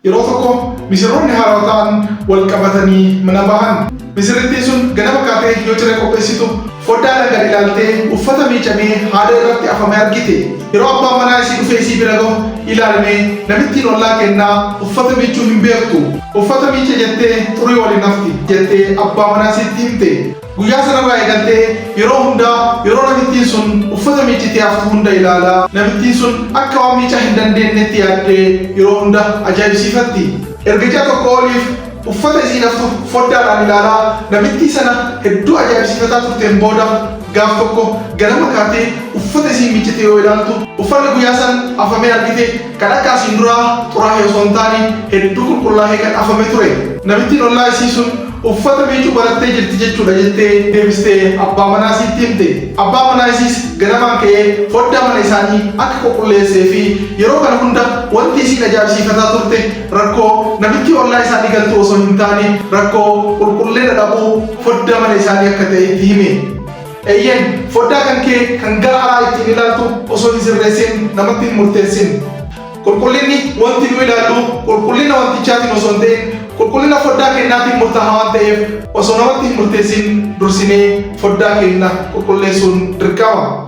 Yeroo tokko misirroonni haarotaan wal qabatanii mana bahan. Misirrittiin sun ganama kaatee yoo ciree qopheessitu foddaadhaan gad ilaaltee uffata miicamee haada irratti afame argite. Yeroo abbaan manaa isii dhufee isii bira gahu ilaalmee namittiin ollaa kennaa uffata miicuu hin beektu. Uffata miice jettee xurii waliin hafti jettee abbaa manaa sitti himte. Guyyaa sanarraa eegaltee yeroo hundaa yeroo namittiin sun uffata miicitee haftu hunda ilaalaa namittiin sun akka waan miicaa hin dandeenyetti yaaddee yeroo hunda ajaa'ibsiifatti. Erga tokko oliif uffata isiin haftu foddaadhaan ilaalaa namittii sana hedduu ajaa'ibsiifataa turteen booda gaaf tokko ganama kaatee uffata isiin miicite yoo ilaaltu uffanni guyyaa san afamee argite kan akka asiin duraa xuraa'ee osoo hin taane hedduu qulqullaa'ee kan afame ture. Namittiin ollaa isii sun uffata miicuu barattee jirti jechuudha jettee deebistee abbaa manaa sitti himte. Abbaa manaa isiis ganamaan ka'ee foddaa mana isaanii akka qulqulleessee fi yeroo kana hunda wanti isiin ajaa'ibsiifataa turte rakkoo namitti ollaa isaanii galtu osoo hin taane rakkoo qulqullina dhabuu foddaa mana isaanii akka ta'e itti hime. Eeyyeen foddaa kan kee kan gara alaa ittiin ilaaltu osoo hin sirreessin namatti hin murteessin. Qulqullinni wanti nu ilaallu qulqullina wantichaatiin osoo hin ta'in qulqullina foddaa keenyaatiin murtaa'aa waan ta'eef osoo namatti hin murteessin dursinee foddaa keenya qulqulleessuun dirqama.